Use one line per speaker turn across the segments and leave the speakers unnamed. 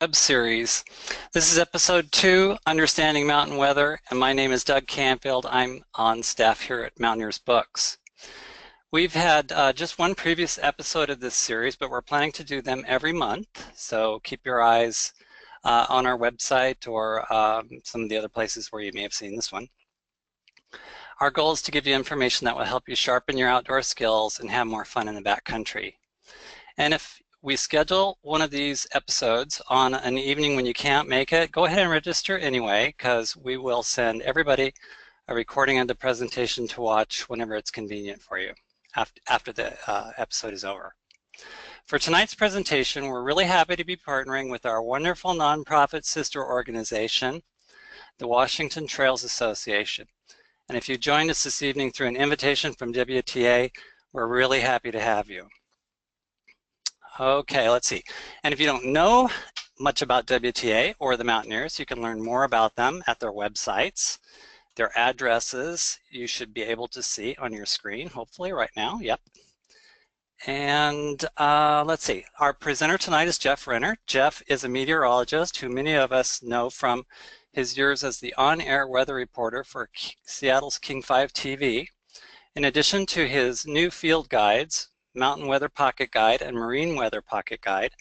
web series. This is episode 2, Understanding Mountain Weather, and my name is Doug Canfield. I'm on staff here at Mountaineers Books. We've had just one previous episode of this series, but we're planning to do them every month, so keep your eyes on our website or some of the other places where you may have seen this one. Our goal is to give you information that will help you sharpen your outdoor skills and have more fun in the backcountry. And if we schedule one of these episodes on an evening when you can't make it, go ahead and register anyway, because we will send everybody a recording of the presentation to watch whenever it's convenient for you after the episode is over. For tonight's presentation, we're really happy to be partnering with our wonderful nonprofit sister organization, the Washington Trails Association. And if you joined us this evening through an invitation from WTA, we're really happy to have you. Okay, let's see. And if you don't know much about WTA or the Mountaineers, you can learn more about them at their websites. Their addresses you should be able to see on your screen, hopefully right now. Yep. And let's see. Our presenter tonight is Jeff Renner. Jeff is a meteorologist who many of us know from his years as the on-air weather reporter for Seattle's King 5 TV. In addition to his new field guides, Mountain Weather Pocket Guide and Marine Weather Pocket Guide,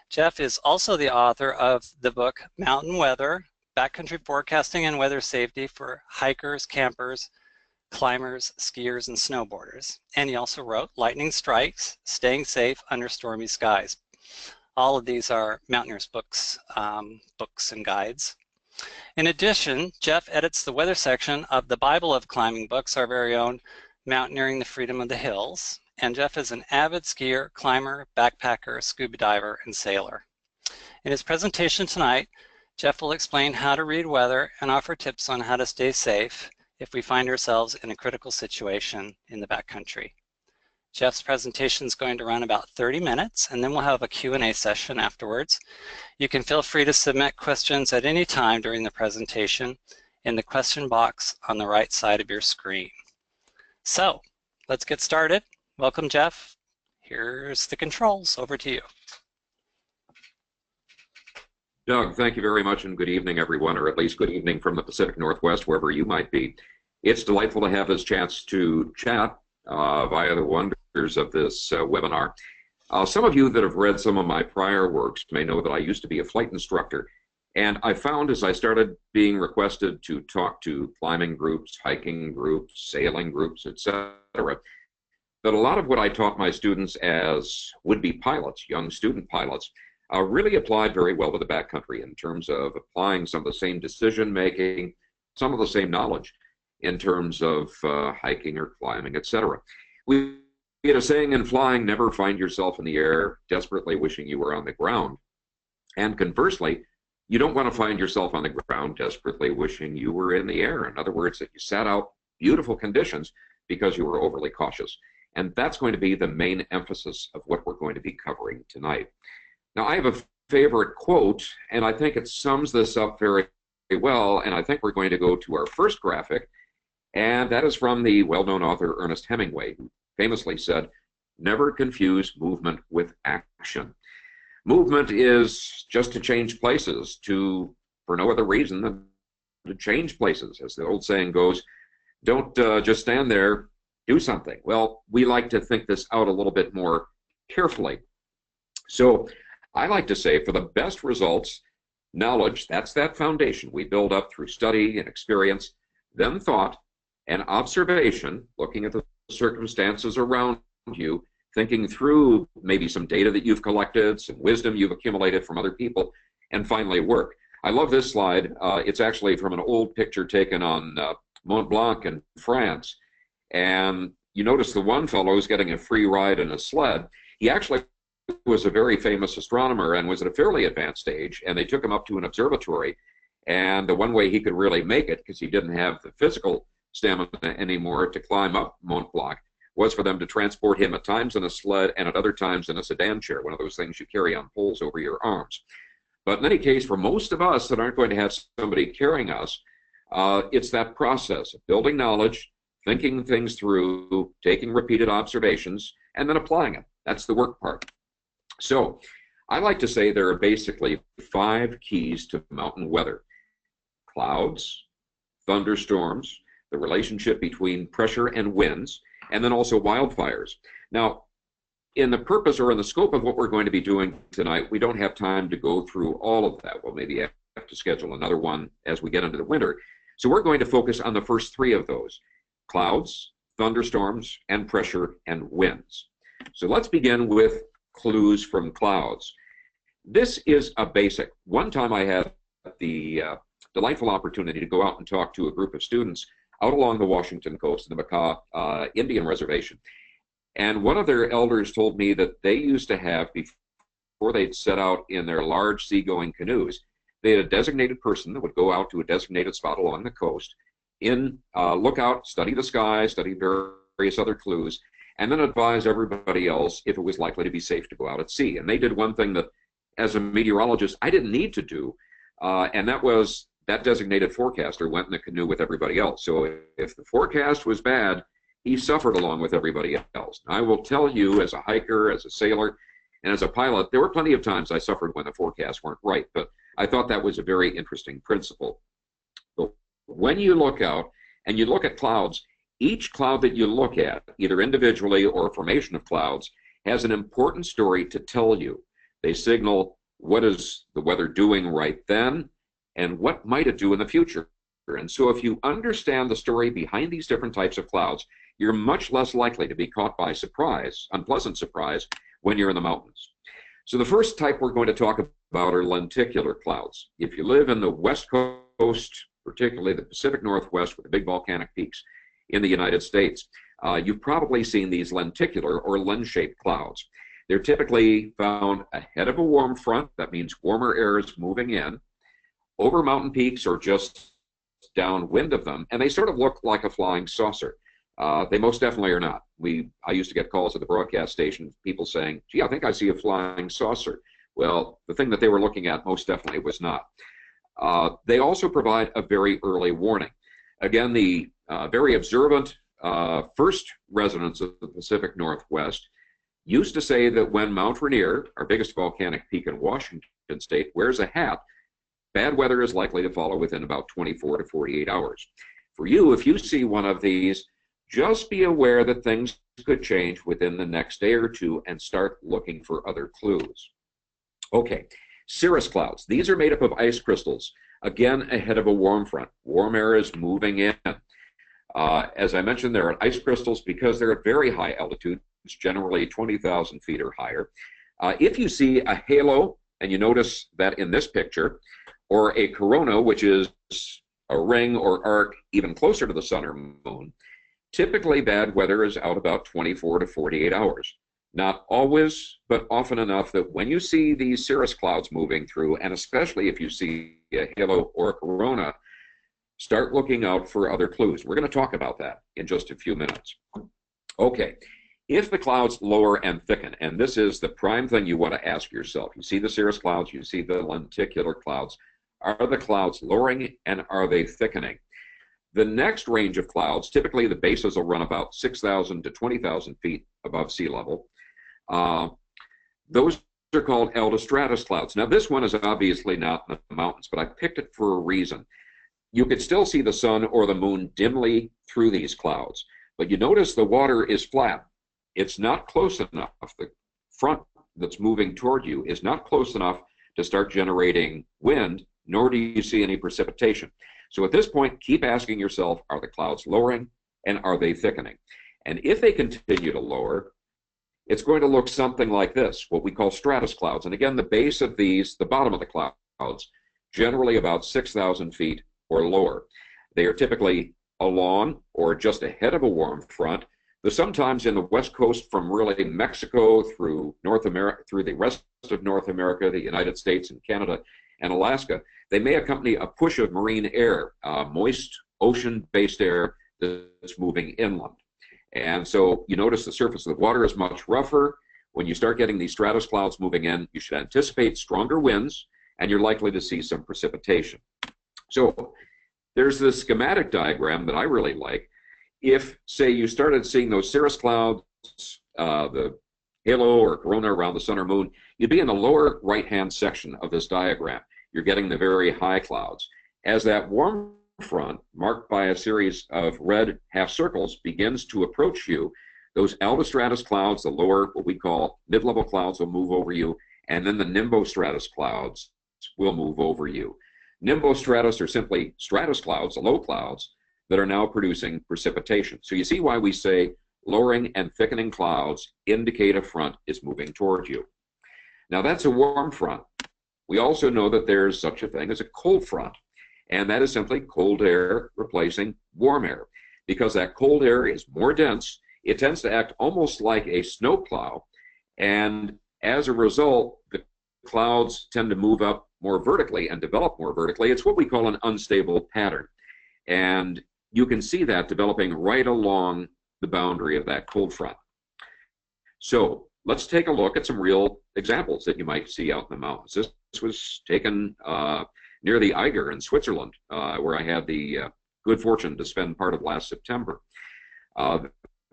Jeff is also the author of the book Mountain Weather, Backcountry Forecasting and Weather Safety for Hikers, Campers, Climbers, Skiers, and Snowboarders. And he also wrote Lightning Strikes, Staying Safe Under Stormy Skies. All of these are Mountaineers books, books and guides. In addition, Jeff edits the weather section of the Bible of Climbing books, our very own Mountaineering the Freedom of the Hills. And Jeff is an avid skier, climber, backpacker, scuba diver, and sailor. In his presentation tonight, Jeff will explain how to read weather and offer tips on how to stay safe if we find ourselves in a critical situation in the backcountry. Jeff's presentation is going to run about 30 minutes, and then we'll have a Q&A session afterwards. You can feel free to submit questions at any time during the presentation in the question box on the right side of your screen. So, let's get started. Welcome, Jeff. Here's the controls. Over to you.
Doug, thank you very much, and good evening, everyone, or at least good evening from the Pacific Northwest, wherever you might be. It's delightful to have this chance to chat via the wonders of this webinar. Some of you that have read some of my prior works may know that I used to be a flight instructor, and I found as I started being requested to talk to climbing groups, hiking groups, sailing groups, etc., that a lot of what I taught my students as would-be pilots, young student pilots, really applied very well to the backcountry in terms of applying some of the same decision-making, some of the same knowledge in terms of hiking or climbing, etc. We had a saying in flying, never find yourself in the air desperately wishing you were on the ground. And conversely, you don't want to find yourself on the ground desperately wishing you were in the air. In other words, that you sat out beautiful conditions because you were overly cautious. And that's going to be the main emphasis of what we're going to be covering tonight. Now, I have a favorite quote, and I think it sums this up very, very well, and I think we're going to go to our first graphic, and that is from the well-known author Ernest Hemingway, who famously said, "Never confuse movement with action." Movement is just to change places, for no other reason than to change places. As the old saying goes, don't just stand there, do something. Well, we like to think this out a little bit more carefully. So I like to say for the best results, knowledge, that's that foundation we build up through study and experience, then thought and observation, looking at the circumstances around you, thinking through maybe some data that you've collected, some wisdom you've accumulated from other people, and finally work. I love this slide. It's actually from an old picture taken on Mont Blanc in France. And you notice the one fellow is getting a free ride in a sled. He actually was a very famous astronomer and was at a fairly advanced age, and they took him up to an observatory. And the one way he could really make it, because he didn't have the physical stamina anymore to climb up Mont Blanc, was for them to transport him at times in a sled and at other times in a sedan chair, one of those things you carry on poles over your arms. But in any case, for most of us that aren't going to have somebody carrying us, it's that process of building knowledge, thinking things through, taking repeated observations, and then applying it. That's the work part. So I like to say there are basically 5 keys to mountain weather: clouds, thunderstorms, the relationship between pressure and winds, and then also wildfires. Now, in the purpose or in the scope of what we're going to be doing tonight, we don't have time to go through all of that. We'll maybe have to schedule another one as we get into the winter. So we're going to focus on the first 3 of those: clouds, thunderstorms, and pressure and winds. So let's begin with clues from clouds. This is a basic. One time I had the delightful opportunity to go out and talk to a group of students out along the Washington coast, the Makah Indian Reservation. And one of their elders told me that they used to have, before they'd set out in their large seagoing canoes, they had a designated person that would go out to a designated spot along the coast, look out, study the sky, study various other clues, and then advise everybody else if it was likely to be safe to go out at sea. And they did one thing that, as a meteorologist, I didn't need to do, and that was that designated forecaster went in the canoe with everybody else. So if the forecast was bad, he suffered along with everybody else. I will tell you, as a hiker, as a sailor, and as a pilot, there were plenty of times I suffered when the forecasts weren't right, but I thought that was a very interesting principle. But when you look out and you look at clouds, each cloud that you look at, either individually or a formation of clouds, has an important story to tell you. They signal what is the weather doing right then and what might it do in the future. And so if you understand the story behind these different types of clouds, you're much less likely to be caught by surprise, unpleasant surprise, when you're in the mountains. So the first type we're going to talk about are lenticular clouds. If you live in the West Coast, particularly the Pacific Northwest with the big volcanic peaks in the United States, you've probably seen these lenticular or lens-shaped clouds. They're typically found ahead of a warm front. That means warmer air is moving in, over mountain peaks or just downwind of them, and they sort of look like a flying saucer. They most definitely are not. I used to get calls at the broadcast station, people saying, gee, I think I see a flying saucer. Well, the thing that they were looking at most definitely was not. They also provide a very early warning. Again, the very observant first residents of the Pacific Northwest used to say that when Mount Rainier, our biggest volcanic peak in Washington state, wears a hat, bad weather is likely to follow within about 24 to 48 hours. For you, if you see one of these, just be aware that things could change within the next day or two and start looking for other clues. Okay, cirrus clouds. These are made up of ice crystals, again, ahead of a warm front. Warm air is moving in. As I mentioned, there are ice crystals because they're at very high altitudes, generally 20,000 feet or higher. If you see a halo, and you notice that in this picture, or a corona, which is a ring or arc even closer to the sun or moon, typically bad weather is out about 24 to 48 hours. Not always, but often enough that when you see these cirrus clouds moving through, and especially if you see a halo or a corona, start looking out for other clues. We're going to talk about that in just a few minutes. Okay, if the clouds lower and thicken, and this is the prime thing you want to ask yourself. You see the cirrus clouds, you see the lenticular clouds. Are the clouds lowering and are they thickening? The next range of clouds, typically the bases will run about 6,000 to 20,000 feet above sea level. Those are called altostratus clouds. Now this one is obviously not in the mountains, but I picked it for a reason. You could still see the sun or the moon dimly through these clouds, but you notice the water is flat. It's not close enough. The front that's moving toward you is not close enough to start generating wind, nor do you see any precipitation. So at this point, keep asking yourself, are the clouds lowering and are they thickening? And if they continue to lower, it's going to look something like this, what we call stratus clouds. And again, the base of these, the bottom of the clouds, generally about 6,000 feet or lower. They are typically along or just ahead of a warm front. Though sometimes in the west coast from really Mexico through North America, through the rest of North America, the United States and Canada and Alaska, they may accompany a push of marine air, moist ocean-based air that's moving inland. And so you notice the surface of the water is much rougher. When you start getting these stratus clouds moving in, you should anticipate stronger winds, and you're likely to see some precipitation. So there's this schematic diagram that I really like. If, say, you started seeing those cirrus clouds, the halo or corona around the sun or moon, you'd be in the lower right-hand section of this diagram. You're getting the very high clouds. As that warm front, marked by a series of red half circles, begins to approach you, those altostratus clouds, the lower, what we call mid-level clouds, will move over you, and then the nimbostratus clouds will move over you. Nimbostratus are simply stratus clouds, the low clouds, that are now producing precipitation. So you see why we say lowering and thickening clouds indicate a front is moving toward you. Now that's a warm front. We also know that there's such a thing as a cold front, and that is simply cold air replacing warm air. Because that cold air is more dense, it tends to act almost like a snowplow, and as a result, the clouds tend to move up more vertically and develop more vertically. It's what we call an unstable pattern, and you can see that developing right along the boundary of that cold front. So let's take a look at some real examples that you might see out in the mountains. This was taken near the Eiger in Switzerland, where I had the good fortune to spend part of last September. A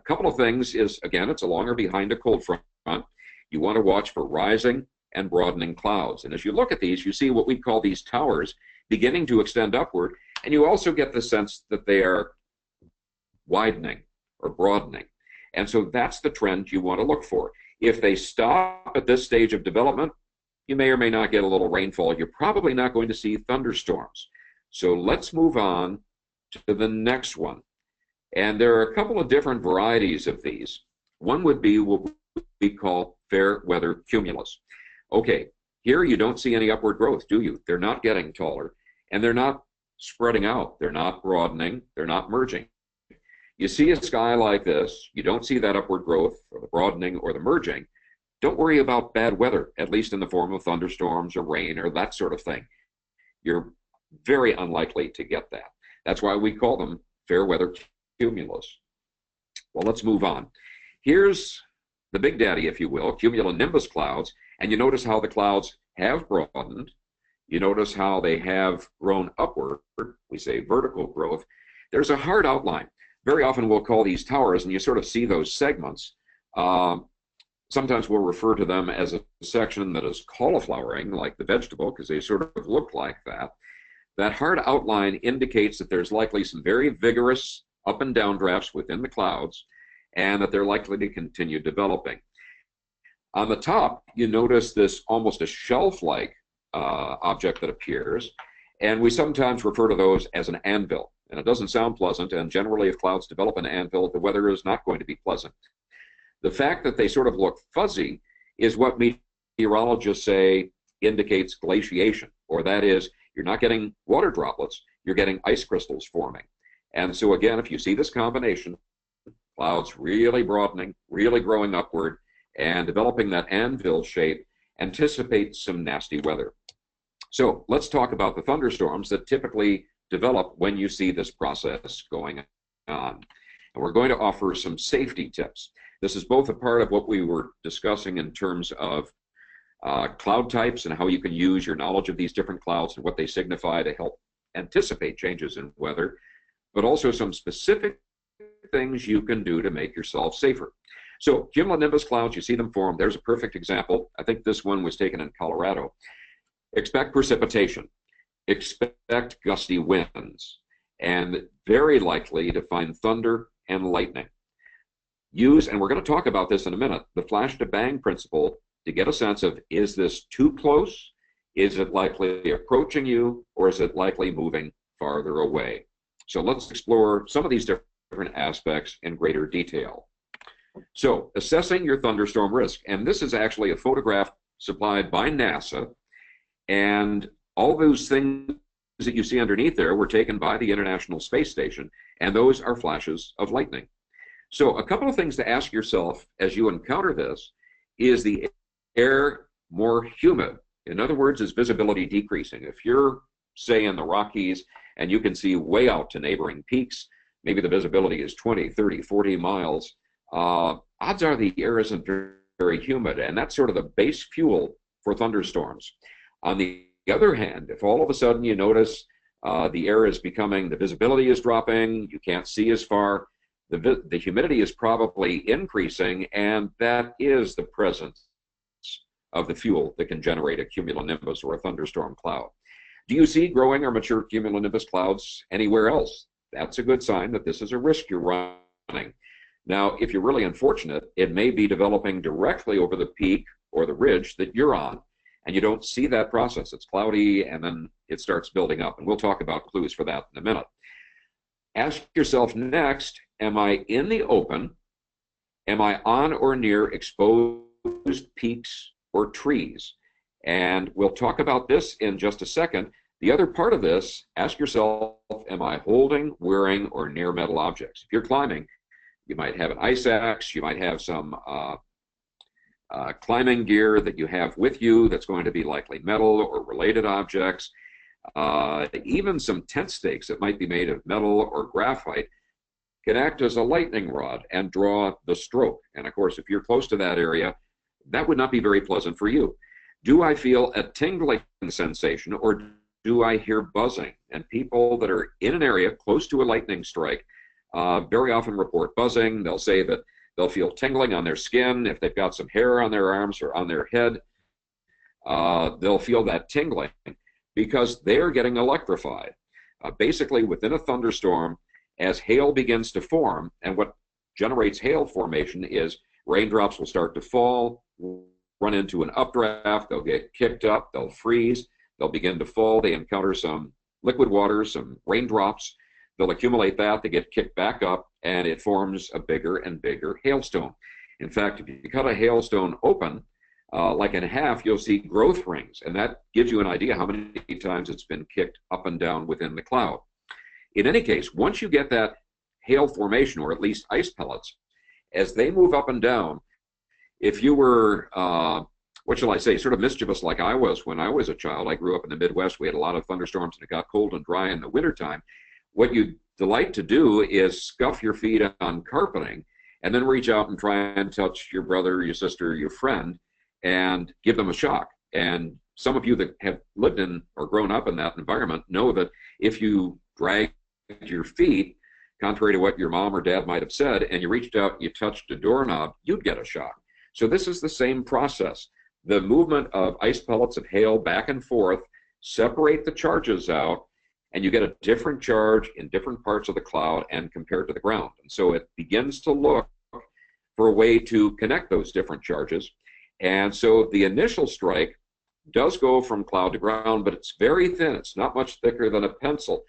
couple of things is, again, it's along or behind a cold front. You want to watch for rising and broadening clouds. And as you look at these, you see what we call these towers beginning to extend upward, and you also get the sense that they are widening or broadening. And so that's the trend you want to look for. If they stop at this stage of development, you may or may not get a little rainfall. You're probably not going to see thunderstorms. So let's move on to the next one. And there are a couple of different varieties of these. One would be what we call fair weather cumulus. Okay, here you don't see any upward growth, do you? They're not getting taller, and they're not spreading out. They're not broadening. They're not merging. You see a sky like this, you don't see that upward growth or the broadening or the merging. Don't worry about bad weather, at least in the form of thunderstorms or rain or that sort of thing. You're very unlikely to get that. That's why we call them fair weather cumulus. Well, let's move on. Here's the big daddy, if you will, CUMULO-NIMBUS clouds, and you notice how the clouds have broadened. You notice how they have grown upward. We say vertical growth. There's a hard outline. Very often we'll call these towers, and you sort of see those segments. Sometimes we'll refer to them as a section that is cauliflowering, like the vegetable, because they sort of look like that. That hard outline indicates that there's likely some very vigorous up and down drafts within the clouds, and that they're likely to continue developing. On the top, you notice this almost a shelf-like object that appears, and we sometimes refer to those as an anvil. And it doesn't sound pleasant, and generally if clouds develop an anvil, the weather is not going to be pleasant. The fact that they sort of look fuzzy is what meteorologists say indicates glaciation, or that is, you're not getting water droplets, you're getting ice crystals forming. And so again, if you see this combination, clouds really broadening, really growing upward, and developing that anvil shape, anticipate some nasty weather. So let's talk about the thunderstorms that typically develop when you see this process going on. And we're going to offer some safety tips. This is both a part of what we were discussing in terms of cloud types and how you can use your knowledge of these different clouds and what they signify to help anticipate changes in weather, but also some specific things you can do to make yourself safer. So CUMULO-NIMBUS clouds, you see them form. There's a perfect example. I think this one was taken in Colorado. Expect precipitation. Expect gusty winds, and very likely to find thunder and lightning. Use, and we're going to talk about this in a minute, the flash to bang principle to get a sense of, is this too close? Is it likely approaching you, or is it likely moving farther away? So let's explore some of these different aspects in greater detail. So assessing your thunderstorm risk, and this is actually a photograph supplied by NASA, and all those things that you see underneath there were taken by the International Space Station, and those are flashes of lightning. So a couple of things to ask yourself as you encounter this: is the air more humid? In other words, is visibility decreasing? If you're, say, in the Rockies and you can see way out to neighboring peaks, maybe the visibility is 20, 30, 40 miles, odds are the air isn't very humid, and that's sort of the base fuel for thunderstorms. On the other hand, if all of a sudden you notice the air is becoming, the visibility is dropping, you can't see as far, the humidity is probably increasing, and that is the presence of the fuel that can generate a cumulonimbus or a thunderstorm cloud. Do you see growing or mature cumulonimbus clouds anywhere else? That's a good sign that this is a risk you're running. Now, if you're really unfortunate, it may be developing directly over the peak or the ridge that you're on, and you don't see that process. It's cloudy, and then it starts building up, and we'll talk about clues for that in a minute. Ask yourself next, am I in the open? Am I on or near exposed peaks or trees? And we'll talk about this in just a second. The other part of this, ask yourself, am I holding, wearing, or near metal objects? If you're climbing, you might have an ice axe, you might have some climbing gear that you have with you that's going to be likely metal or related objects. Even some tent stakes that might be made of metal or graphite can act as a lightning rod and draw the stroke. And of course, if you're close to that area, that would not be very pleasant for you. Do I feel a tingling sensation, or do I hear buzzing? And people that are in an area close to a lightning strike very often report buzzing. They'll say that they'll feel tingling on their skin. If they've got some hair on their arms or on their head, they'll feel that tingling because they're getting electrified. Basically, within a thunderstorm, as hail begins to form, and what generates hail formation is raindrops will start to fall, run into an updraft, they'll get kicked up, they'll freeze, they'll begin to fall, they encounter some liquid water, some raindrops, they'll accumulate that, they get kicked back up, and it forms a bigger and bigger hailstone. In fact, if you cut a hailstone open, like in half, you'll see growth rings, and that gives you an idea how many times it's been kicked up and down within the cloud. In any case, once you get that hail formation, or at least ice pellets, as they move up and down, if you were, what shall I say, sort of mischievous like I was when I was a child, I grew up in the Midwest, we had a lot of thunderstorms and it got cold and dry in the wintertime. What you delight to do is scuff your feet on carpeting and then reach out and try and touch your brother, your sister, your friend, and give them a shock. And some of you that have lived in or grown up in that environment know that if you drag your feet, contrary to what your mom or dad might have said, and you reached out and you touched a doorknob, you'd get a shock. So this is the same process. The movement of ice pellets of hail back and forth separate the charges out, and you get a different charge in different parts of the cloud and compared to the ground. And so it begins to look for a way to connect those different charges. And so the initial strike does go from cloud to ground, but it's very thin. It's not much thicker than a pencil.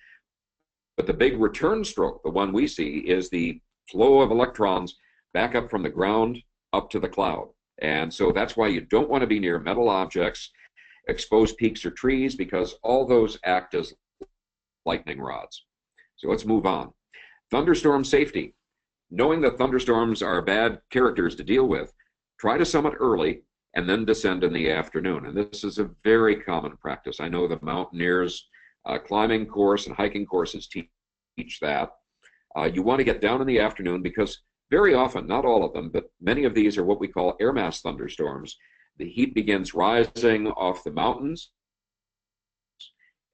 But the big return stroke, the one we see, is the flow of electrons back up from the ground up to the cloud. And so that's why you don't want to be near metal objects, exposed peaks or trees, because all those act as lightning rods. So let's move on. Thunderstorm safety. Knowing that thunderstorms are bad characters to deal with, try to summit early and then descend in the afternoon. And this is a very common practice. I know the Mountaineers climbing course and hiking courses teach that. You want to get down in the afternoon because very often, not all of them, but many of these are what we call air mass thunderstorms. The heat begins rising off the mountains,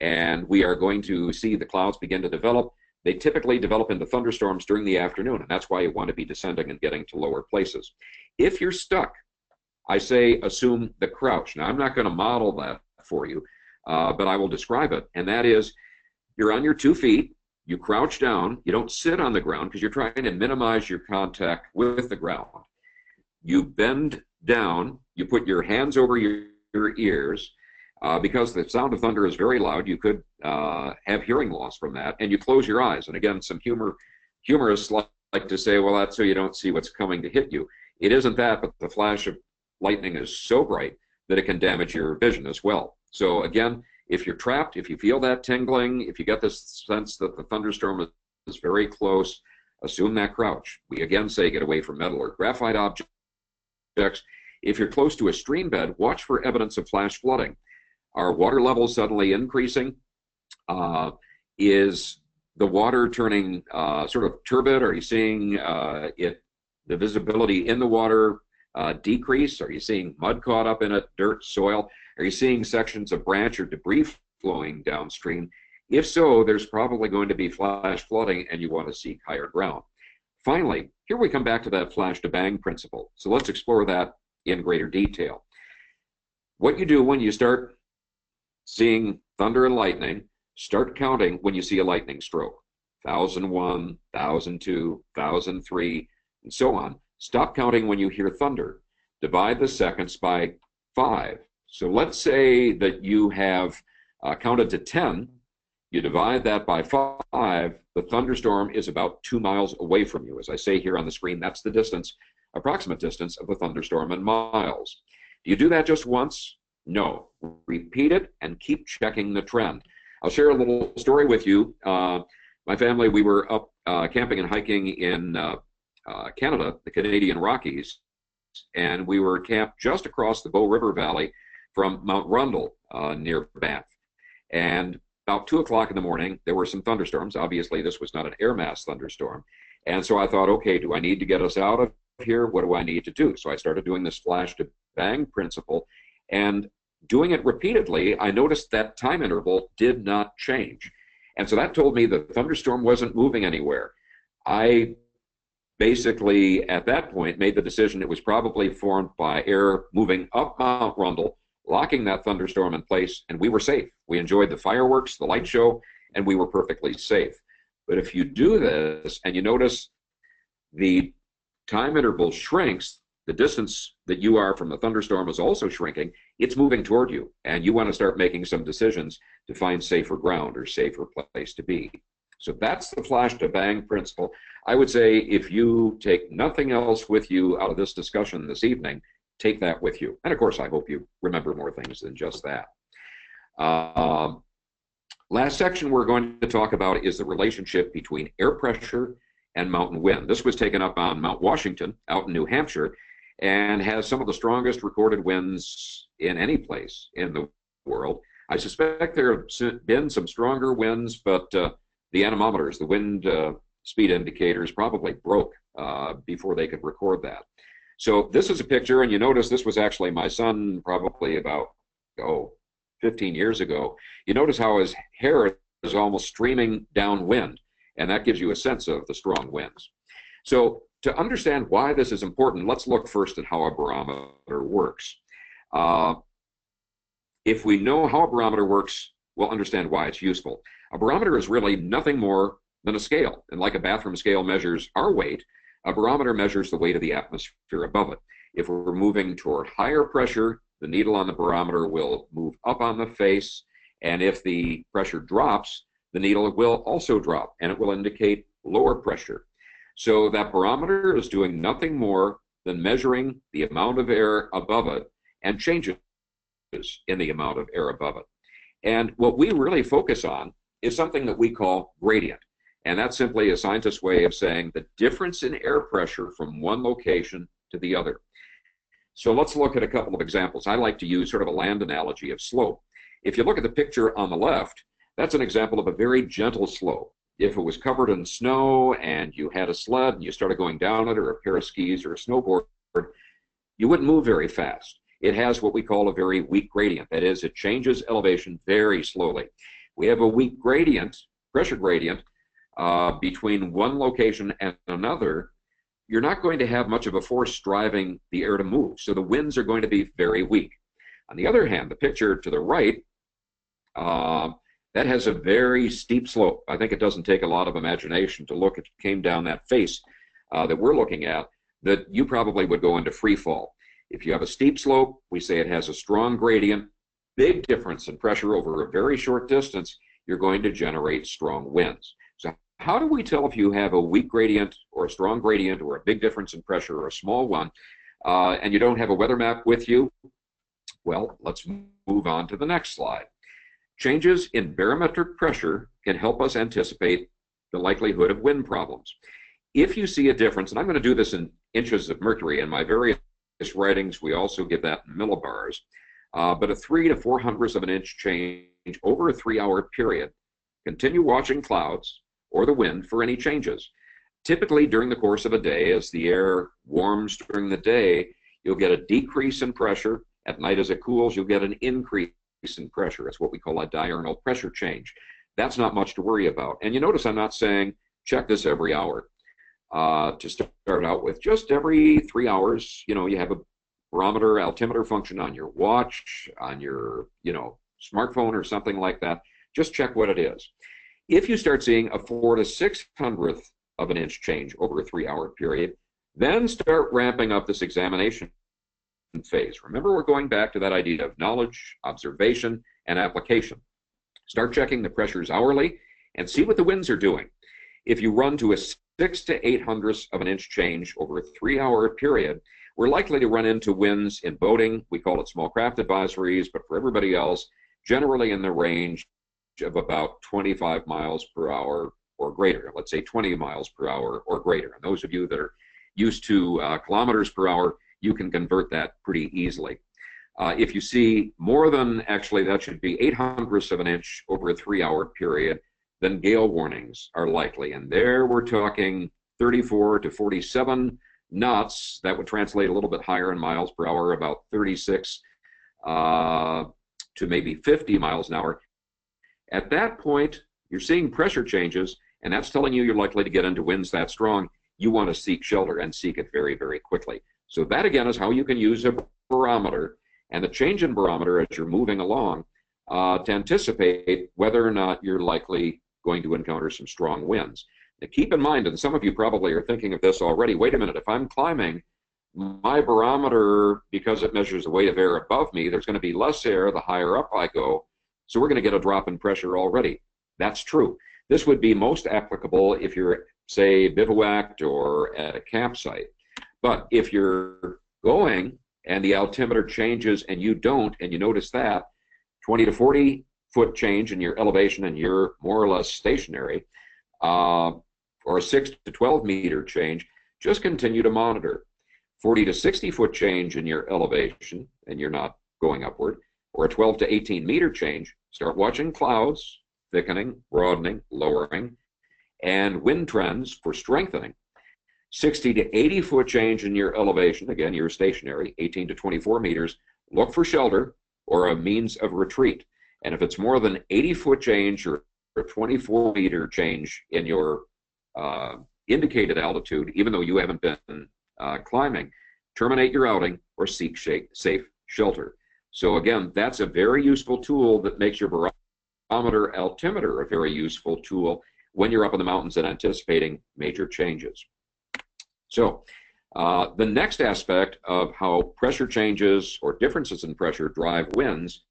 and we are going to see the clouds begin to develop. They typically develop into thunderstorms during the afternoon, and that's why you want to be descending and getting to lower places. If you're stuck, I say assume the crouch. Now, I'm not going to model that for you, but I will describe it, and that is you're on your 2 feet, you crouch down, you don't sit on the ground because you're trying to minimize your contact with the ground. You bend down, you put your hands over your ears, because the sound of thunder is very loud, you could have hearing loss from that, and you close your eyes. And again, some humorists like to say, well, that's so you don't see what's coming to hit you. It isn't that, but the flash of lightning is so bright that it can damage your vision as well. So again, if you're trapped, if you feel that tingling, if you get this sense that the thunderstorm is very close, assume that crouch. We again say get away from metal or graphite objects. If you're close to a stream bed, watch for evidence of flash flooding. Are water levels suddenly increasing? Is the water turning sort of turbid? Are you seeing the visibility in the water decrease? Are you seeing mud caught up in it, dirt, soil? Are you seeing sections of branch or debris flowing downstream? If so, there's probably going to be flash flooding and you want to seek higher ground. Finally, here we come back to that flash to bang principle. So let's explore that in greater detail. What you do when you start seeing thunder and lightning, start counting when you see a lightning stroke. 1001, 1002, 1003, and so on. Stop counting when you hear thunder. Divide the seconds by 5. So let's say that you have counted to 10. You divide that by 5. The thunderstorm is about 2 miles away from you. As I say here on the screen, that's the distance, approximate distance of a thunderstorm in miles. Do you do that just once? No. Repeat it and keep checking the trend. I'll share a little story with you. My family, we were up camping and hiking in Canada, the Canadian Rockies, and we were camped just across the Bow River Valley from Mount Rundle near Banff. And about 2 o'clock in the morning, there were some thunderstorms. Obviously, this was not an air mass thunderstorm. And so I thought, okay, do I need to get us out of here? What do I need to do? So I started doing this flash to bang principle, and doing it repeatedly, I noticed that time interval did not change. And so that told me the thunderstorm wasn't moving anywhere. I basically, at that point, made the decision it was probably formed by air moving up Mount Rundle, locking that thunderstorm in place, and we were safe. We enjoyed the fireworks, the light show, and we were perfectly safe. But if you do this and you notice the time interval shrinks, the distance that you are from the thunderstorm is also shrinking, it's moving toward you, and you want to start making some decisions to find safer ground or safer place to be. So that's the flash to bang principle. I would say if you take nothing else with you out of this discussion this evening, take that with you. And of course, I hope you remember more things than just that. Last section we're going to talk about is the relationship between air pressure and mountain wind. This was taken up on Mount Washington out in New Hampshire and has some of the strongest recorded winds in any place in the world. I suspect there have been some stronger winds, but the anemometers, the wind speed indicators, probably broke before they could record that. So this is a picture, and you notice this was actually my son probably about, 15 years ago. You notice how his hair is almost streaming downwind, and that gives you a sense of the strong winds. So to understand why this is important, let's look first at how a barometer works. If we know how a barometer works, we'll understand why it's useful. A barometer is really nothing more than a scale, and like a bathroom scale measures our weight, a barometer measures the weight of the atmosphere above it. If we're moving toward higher pressure, the needle on the barometer will move up on the face, and if the pressure drops, the needle will also drop, and it will indicate lower pressure. So that barometer is doing nothing more than measuring the amount of air above it and changes in the amount of air above it. And what we really focus on is something that we call gradient. And that's simply a scientist's way of saying the difference in air pressure from one location to the other. So let's look at a couple of examples. I like to use sort of a land analogy of slope. If you look at the picture on the left, that's an example of a very gentle slope. If it was covered in snow and you had a sled and you started going down it, or a pair of skis or a snowboard, you wouldn't move very fast. It has what we call a very weak gradient. That is, it changes elevation very slowly. We have a weak gradient, pressure gradient, between one location and another. You're not going to have much of a force driving the air to move, so the winds are going to be very weak. On the other hand, the picture to the right, that has a very steep slope. I think it doesn't take a lot of imagination to look. It came down that face that we're looking at, that you probably would go into free fall. If you have a steep slope, we say it has a strong gradient, big difference in pressure over a very short distance, you're going to generate strong winds. So how do we tell if you have a weak gradient or a strong gradient or a big difference in pressure or a small one, and you don't have a weather map with you? Well, let's move on to the next slide. Changes in barometric pressure can help us anticipate the likelihood of wind problems. If you see a difference, and I'm going to do this in inches of mercury in my various writings, we also give that in millibars, but a 3 to 400ths of an inch change over a 3-hour period. Continue watching clouds or the wind for any changes. Typically during the course of a day, as the air warms during the day, you'll get a decrease in pressure. At night as it cools, you'll get an increase in pressure. It's what we call a diurnal pressure change. That's not much to worry about. And you notice I'm not saying check this every hour. to start out with. Just every 3 hours, you have a barometer, altimeter function on your watch, on your, smartphone or something like that. Just check what it is. If you start seeing a 4 to 6/100th of an inch change over a 3-hour period, then start ramping up this examination phase. Remember, we're going back to that idea of knowledge, observation, and application. Start checking the pressures hourly and see what the winds are doing. If you run to a 6 to 8/100ths of an inch change over a 3-hour period, we're likely to run into winds in boating. We call it small craft advisories, but for everybody else, generally in the range of about 25 miles per hour or greater. Let's say 20 miles per hour or greater. And those of you that are used to kilometers per hour, you can convert that pretty easily. If you see more than, actually that should be 8/100ths of an inch over a 3-hour period, then gale warnings are likely. And there we're talking 34 to 47 knots. That would translate a little bit higher in miles per hour, about 36 to maybe 50 miles an hour. At that point, you're seeing pressure changes, and that's telling you you're likely to get into winds that strong. You want to seek shelter and seek it very, very quickly. So that, again, is how you can use a barometer and the change in barometer as you're moving along to anticipate whether or not you're likely going to encounter some strong winds. Now, keep in mind, and some of you probably are thinking of this already, wait a minute, if I'm climbing, my barometer, because it measures the weight of air above me, there's going to be less air the higher up I go, so we're going to get a drop in pressure already. That's true. This would be most applicable if you're, say, bivouacked or at a campsite. But if you're going and the altimeter changes and you don't, and you notice that, 20 to 40 foot change in your elevation and you're more or less stationary, or a 6 to 12 meter change, just continue to monitor. 40 to 60 foot change in your elevation and you're not going upward, or a 12 to 18 meter change, start watching clouds, thickening, broadening, lowering, and wind trends for strengthening. 60 to 80 foot change in your elevation, again, you're stationary, 18 to 24 meters, look for shelter or a means of retreat. And if it's more than 80 foot change or a 24 meter change in your indicated altitude, even though you haven't been climbing, terminate your outing or seek safe shelter. So again, that's a very useful tool that makes your barometer altimeter a very useful tool when you're up in the mountains and anticipating major changes. So the next aspect of how pressure changes or differences in pressure drive winds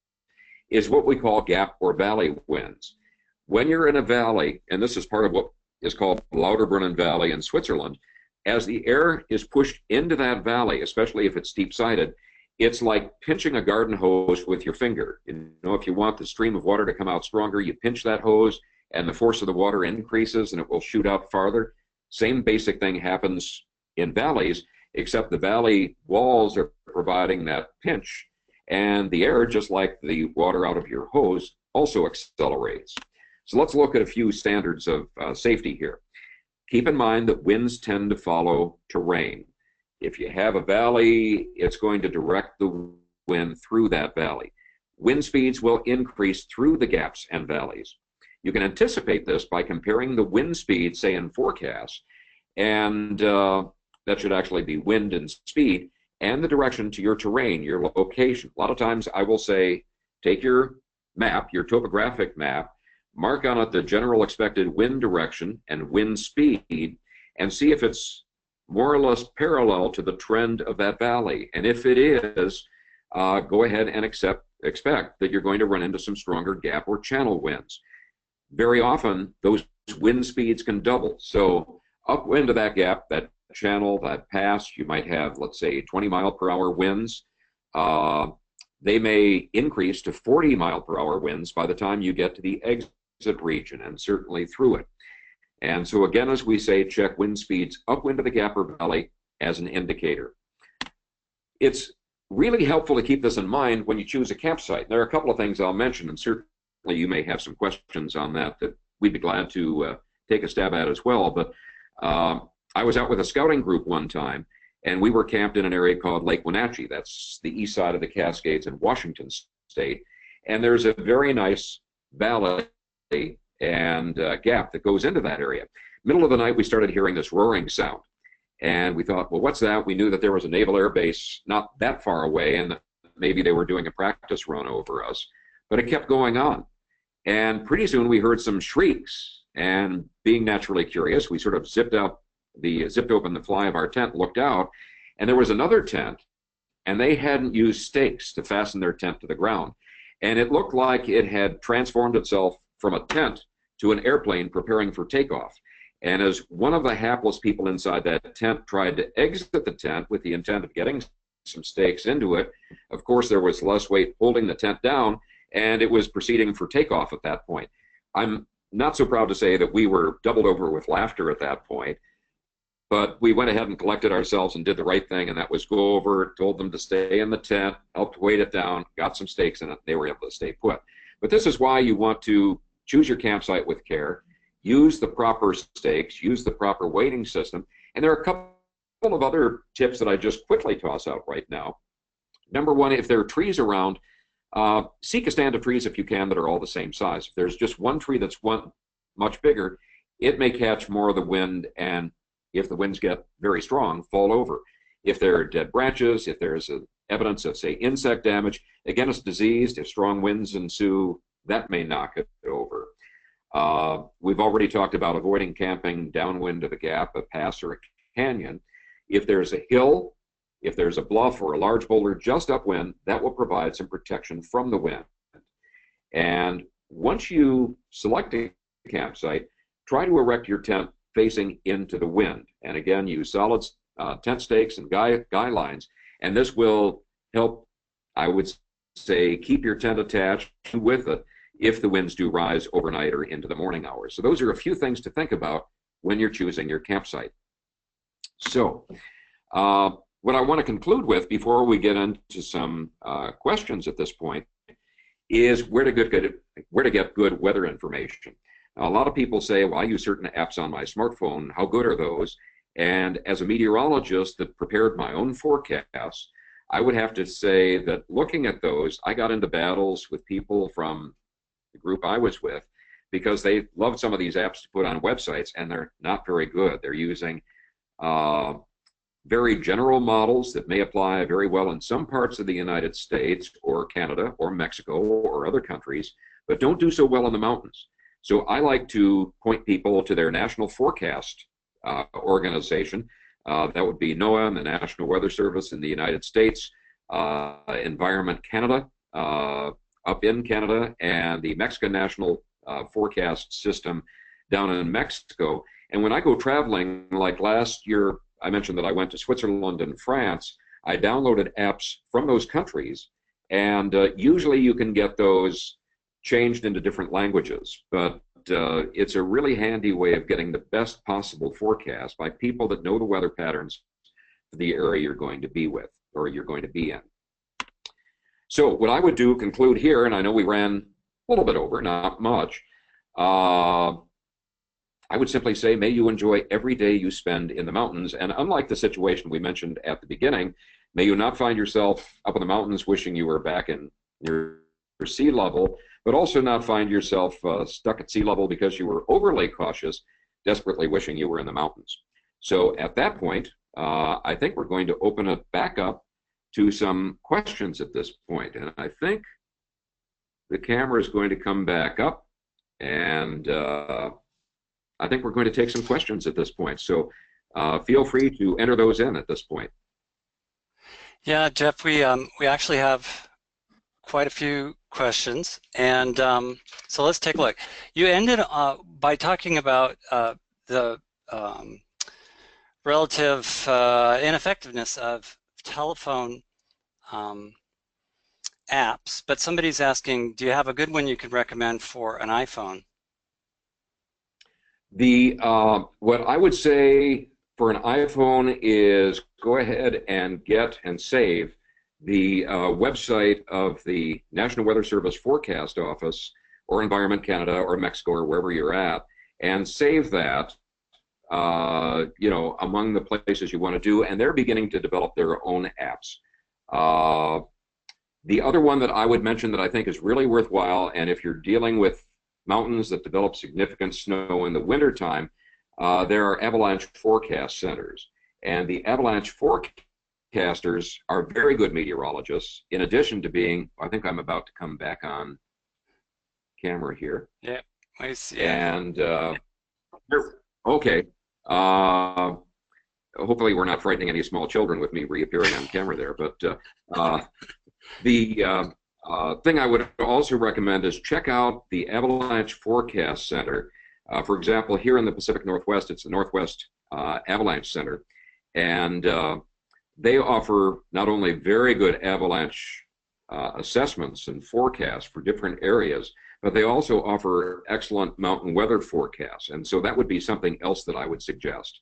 is what we call gap or valley winds. When you're in a valley, and this is part of what is called Lauterbrunnen Valley in Switzerland, as the air is pushed into that valley, especially if it's steep-sided, it's like pinching a garden hose with your finger. You know, if you want the stream of water to come out stronger, you pinch that hose and the force of the water increases and it will shoot out farther. Same basic thing happens in valleys, except the valley walls are providing that pinch, and the air, just like the water out of your hose, also accelerates. So let's look at a few standards of safety here. Keep in mind that winds tend to follow terrain. If you have a valley, it's going to direct the wind through that valley. Wind speeds will increase through the gaps and valleys. You can anticipate this by comparing the wind speed, say in forecasts, and that should actually be wind and speed, and the direction to your terrain, your location. A lot of times I will say, take your map, your topographic map, mark on it the general expected wind direction and wind speed, and see if it's more or less parallel to the trend of that valley. And if it is, go ahead and expect that you're going to run into some stronger gap or channel winds. Very often, those wind speeds can double. So upwind of that gap, that channel, that pass, you might have, let's say, 20 mile per hour winds. They may increase to 40 mile per hour winds by the time you get to the exit region, and certainly through it. And so again, as we say, check wind speeds upwind of the gap or valley as an indicator. It's really helpful to keep this in mind when you choose a campsite. There are a couple of things I'll mention, and certainly you may have some questions on that we'd be glad to take a stab at as well. But I was out with a scouting group one time, and we were camped in an area called Lake Wenatchee. That's the east side of the Cascades in Washington State. And there's a very nice valley and gap that goes into that area. Middle of the night, we started hearing this roaring sound. And we thought, well, what's that? We knew that there was a naval air base not that far away, and maybe they were doing a practice run over us. But it kept going on. And pretty soon we heard some shrieks. And being naturally curious, we sort of zipped open the fly of our tent, looked out, and there was another tent, and they hadn't used stakes to fasten their tent to the ground. And it looked like it had transformed itself from a tent to an airplane preparing for takeoff. And as one of the hapless people inside that tent tried to exit the tent with the intent of getting some stakes into it, of course there was less weight holding the tent down, and it was proceeding for takeoff at that point. I'm not so proud to say that we were doubled over with laughter at that point, but we went ahead and collected ourselves and did the right thing, and that was go over, told them to stay in the tent, helped weight it down, got some stakes in it, they were able to stay put. But this is why you want to choose your campsite with care, use the proper stakes, use the proper weighting system, and there are a couple of other tips that I just quickly toss out right now. Number one, if there are trees around, seek a stand of trees if you can that are all the same size. If there's just one tree that's much bigger, it may catch more of the wind, and if the winds get very strong, fall over. If there are dead branches, if there's evidence of, say, insect damage, again, it's diseased. If strong winds ensue, that may knock it over. We've already talked about avoiding camping downwind of a gap, a pass, or a canyon. If there's a hill, if there's a bluff or a large boulder just upwind, that will provide some protection from the wind. And once you select a campsite, try to erect your tent facing into the wind. And again, use solid tent stakes and guy lines. And this will help, I would say, keep your tent attached with it if the winds do rise overnight or into the morning hours. So those are a few things to think about when you're choosing your campsite. So what I want to conclude with before we get into some questions at this point is where to get good weather information. Now, a lot of people say, well, I use certain apps on my smartphone. How good are those? And as a meteorologist that prepared my own forecasts, I would have to say that looking at those, I got into battles with people from the group I was with because they loved some of these apps to put on websites, and they're not very good. They're using very general models that may apply very well in some parts of the United States or Canada or Mexico or other countries, but don't do so well in the mountains. So I like to point people to their national forecast organization. That would be NOAA and the National Weather Service in the United States, Environment Canada up in Canada, and the Mexican National Forecast System down in Mexico. And when I go traveling, like last year, I mentioned that I went to Switzerland and France. I downloaded apps from those countries, and usually you can get those changed into different languages, but it's a really handy way of getting the best possible forecast by people that know the weather patterns for the area you're going to be with or you're going to be in. So what I would do, conclude here, and I know we ran a little bit over, not much, I would simply say, may you enjoy every day you spend in the mountains. And unlike the situation we mentioned at the beginning, may you not find yourself up in the mountains wishing you were back in your sea level, but also not find yourself stuck at sea level because you were overly cautious, desperately wishing you were in the mountains. So at that point, I think we're going to open it back up to some questions at this point. And I think the camera is going to come back up, and I think we're going to take some questions at this point. So feel free to enter those in at this point.
Yeah, Jeff, we actually have quite a few questions, and so let's take a look. You ended by talking about the relative ineffectiveness of telephone apps, but somebody's asking, do you have a good one you could recommend for an iPhone?
What I would say for an iPhone is go ahead and get and save the website of the National Weather Service Forecast Office or Environment Canada or Mexico or wherever you're at, and save that among the places you want to do, and they're beginning to develop their own apps. The other one that I would mention that I think is really worthwhile, and if you're dealing with mountains that develop significant snow in the wintertime, there are avalanche forecast centers. And the avalanche forecasters are very good meteorologists, in addition to being, I think I'm about to come back on camera here.
Yeah, I see.
And, okay. Hopefully we're not frightening any small children with me reappearing on camera there. But the thing I would also recommend is check out the Avalanche Forecast Center. For example, here in the Pacific Northwest, it's the Northwest Avalanche Center. And they offer not only very good avalanche assessments and forecasts for different areas, but they also offer excellent mountain weather forecasts. And so that would be something else that I would suggest.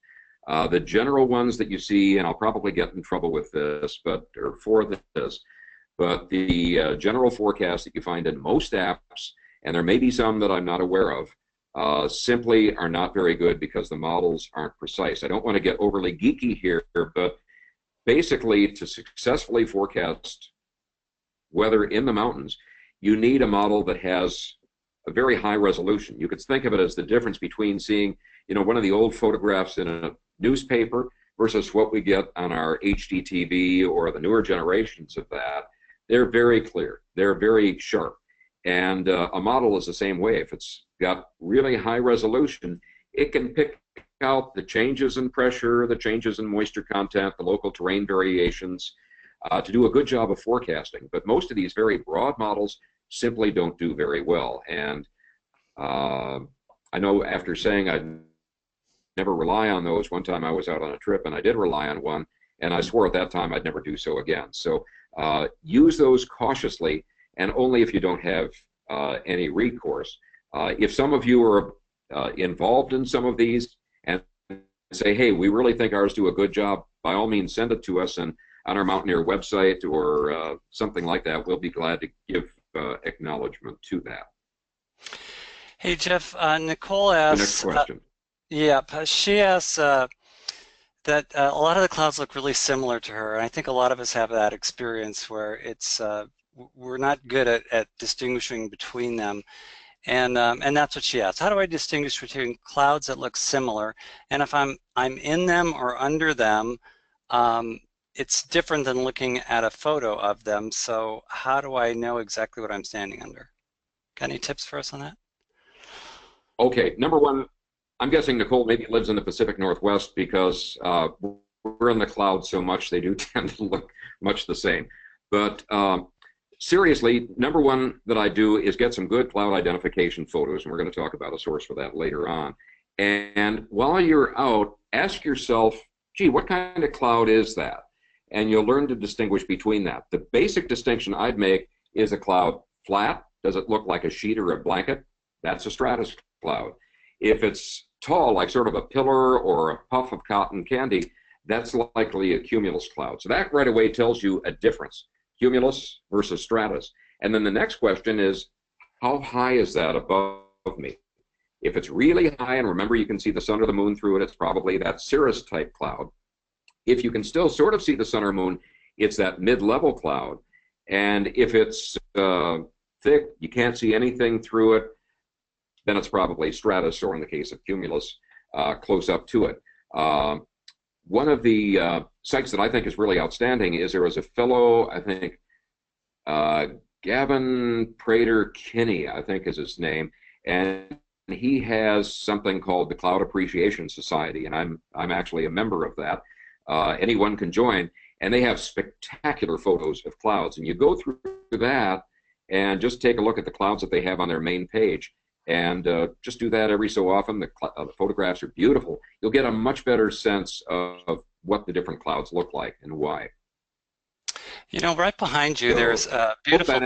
The general ones that you see, and I'll probably get in trouble with this, but the general forecast that you find in most apps, and there may be some that I'm not aware of, simply are not very good because the models aren't precise. I don't want to get overly geeky here, but basically to successfully forecast weather in the mountains, you need a model that has a very high resolution. You could think of it as the difference between seeing, one of the old photographs in a newspaper versus what we get on our HDTV or the newer generations of that. They're very clear. They're very sharp. And a model is the same way. If it's got really high resolution, it can pick out the changes in pressure, the changes in moisture content, the local terrain variations, to do a good job of forecasting. But most of these very broad models simply don't do very well. And I know after saying I'd never rely on those, one time I was out on a trip and I did rely on one, and I swore at that time I'd never do so again. So use those cautiously, and only if you don't have any recourse. If some of you are involved in some of these and say, hey, we really think ours do a good job, by all means send it to us, and on our Mountaineer website or something like that, we'll be glad to give acknowledgement to that.
Hey, Jeff, Nicole asks,
the next question.
She asks that a lot of the clouds look really similar to her, and I think a lot of us have that experience where it's we're not good at distinguishing between them, and that's what she asks. How do I distinguish between clouds that look similar, and if I'm in them or under them? It's different than looking at a photo of them. So how do I know exactly what I'm standing under? Got any tips for us on that?
Okay, number one, I'm guessing Nicole maybe lives in the Pacific Northwest because we're in the clouds so much they do tend to look much the same. But seriously, number one that I do is get some good cloud identification photos, and we're going to talk about a source for that later on. And while you're out, ask yourself, gee, what kind of cloud is that? And you'll learn to distinguish between that. The basic distinction I'd make is a cloud flat. Does it look like a sheet or a blanket? That's a stratus cloud. If it's tall, like sort of a pillar or a puff of cotton candy, that's likely a cumulus cloud. So that right away tells you a difference, cumulus versus stratus. And then the next question is, how high is that above me? If it's really high, and remember you can see the sun or the moon through it, it's probably that cirrus type cloud. If you can still sort of see the sun or moon, it's that mid-level cloud. And if it's thick, you can't see anything through it, then it's probably stratus, or in the case of cumulus, close up to it. One of the sites that I think is really outstanding is there was a fellow, I think, Gavin Prater Kinney, I think is his name, and he has something called the Cloud Appreciation Society, and I'm actually a member of that. Anyone can join, and they have spectacular photos of clouds. And you go through that and just take a look at the clouds that they have on their main page, and just do that every so often. The photographs are beautiful. You'll get a much better sense of what the different clouds look like and why.
Right behind you, there's a beautiful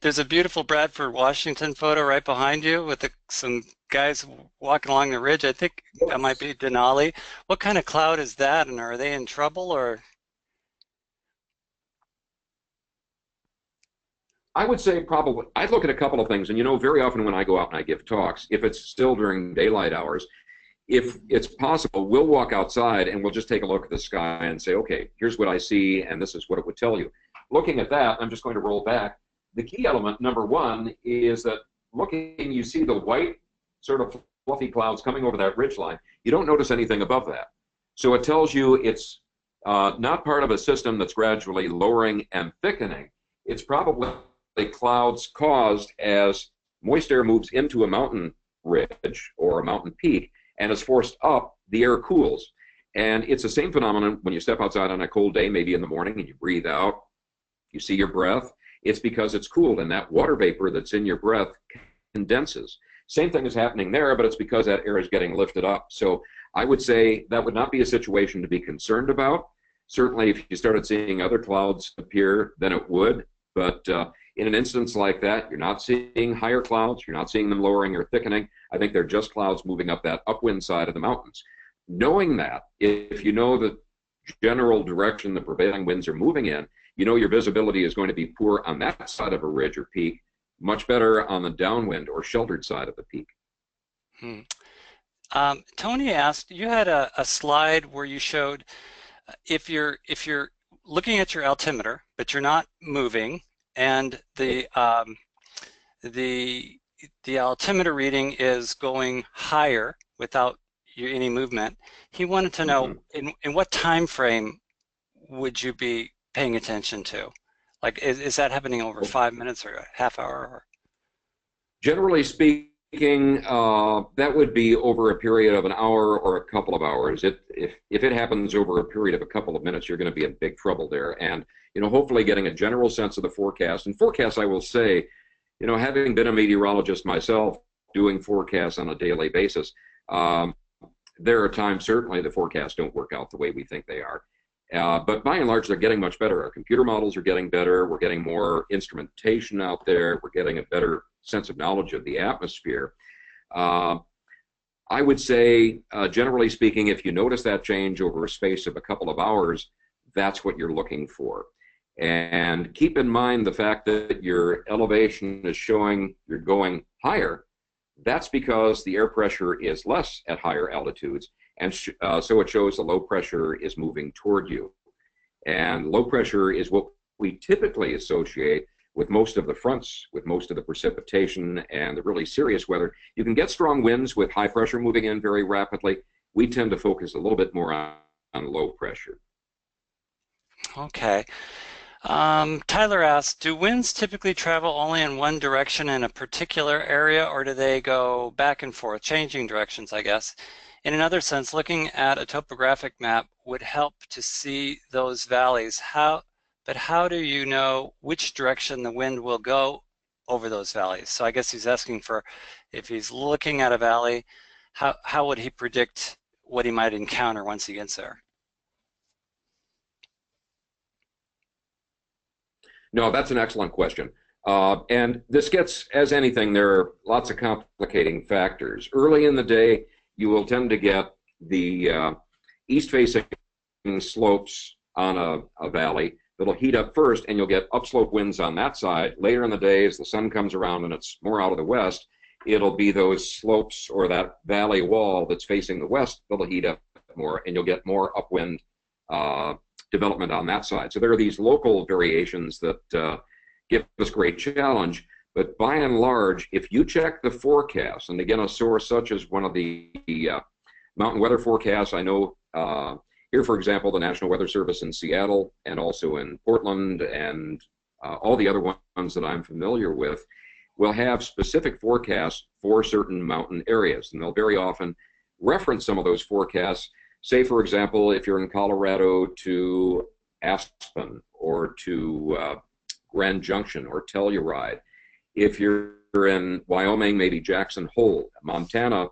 there's a beautiful Bradford, Washington photo right behind you with some guys walking along the ridge. I think that might be Denali. What kind of cloud is that, and are they in trouble, or?
I would say probably, I'd look at a couple of things, and very often when I go out and I give talks, if it's still during daylight hours, if it's possible, we'll walk outside and we'll just take a look at the sky and say, okay, here's what I see, and this is what it would tell you. Looking at that, I'm just going to roll back. The key element, number one, is that looking, you see the white sort of fluffy clouds coming over that ridge line. You don't notice anything above that. So it tells you it's not part of a system that's gradually lowering and thickening. It's probably clouds caused as moist air moves into a mountain ridge or a mountain peak and is forced up, the air cools. And it's the same phenomenon when you step outside on a cold day, maybe in the morning, and you breathe out, you see your breath. It's because it's cooled, and that water vapor that's in your breath condenses. Same thing is happening there, but it's because that air is getting lifted up. So I would say that would not be a situation to be concerned about. Certainly, if you started seeing other clouds appear, then it would. But in an instance like that, you're not seeing higher clouds. You're not seeing them lowering or thickening. I think they're just clouds moving up that upwind side of the mountains. Knowing that, if you know the general direction the prevailing winds are moving in, you know your visibility is going to be poor on that side of a ridge or peak, much better on the downwind or sheltered side of the peak.
Tony asked, you had a slide where you showed if you're looking at your altimeter, but you're not moving, and the altimeter reading is going higher without any movement. He wanted to know in what time frame would you be paying attention to? Like, is that happening over 5 minutes or a half hour? Or?
Generally speaking, that would be over a period of an hour or a couple of hours. If it happens over a period of a couple of minutes, you're going to be in big trouble there. And hopefully getting a general sense of the forecast. And forecasts, I will say, having been a meteorologist myself, doing forecasts on a daily basis, there are times certainly the forecasts don't work out the way we think they are. But by and large, they're getting much better. Our computer models are getting better. We're getting more instrumentation out there. We're getting a better sense of knowledge of the atmosphere. I would say, generally speaking, if you notice that change over a space of a couple of hours, that's what you're looking for. And keep in mind the fact that your elevation is showing you're going higher. That's because the air pressure is less at higher altitudes. And so it shows the low pressure is moving toward you. And low pressure is what we typically associate with most of the fronts, with most of the precipitation and the really serious weather. You can get strong winds with high pressure moving in very rapidly. We tend to focus a little bit more on low pressure.
Okay. Tyler asked, do winds typically travel only in one direction in a particular area, or do they go back and forth, changing directions, I guess? In another sense, looking at a topographic map would help to see those valleys. But how do you know which direction the wind will go over those valleys? So I guess he's asking for, if he's looking at a valley, how would he predict what he might encounter once he gets there?
No, that's an excellent question. And this gets, as anything, there are lots of complicating factors. Early in the day, you will tend to get the east-facing slopes on a valley that'll heat up first, and you'll get upslope winds on that side. Later in the day, as the sun comes around and it's more out of the west, it'll be those slopes or that valley wall that's facing the west that'll heat up more, and you'll get more upwind development on that side. So there are these local variations that give us great challenge. But by and large, if you check the forecast, and again, a source such as one of the mountain weather forecasts, I know here, for example, the National Weather Service in Seattle and also in Portland and all the other ones that I'm familiar with, will have specific forecasts for certain mountain areas. And they'll very often reference some of those forecasts. Say, for example, if you're in Colorado to Aspen or to Grand Junction or Telluride. If you're in Wyoming, maybe Jackson Hole. Montana,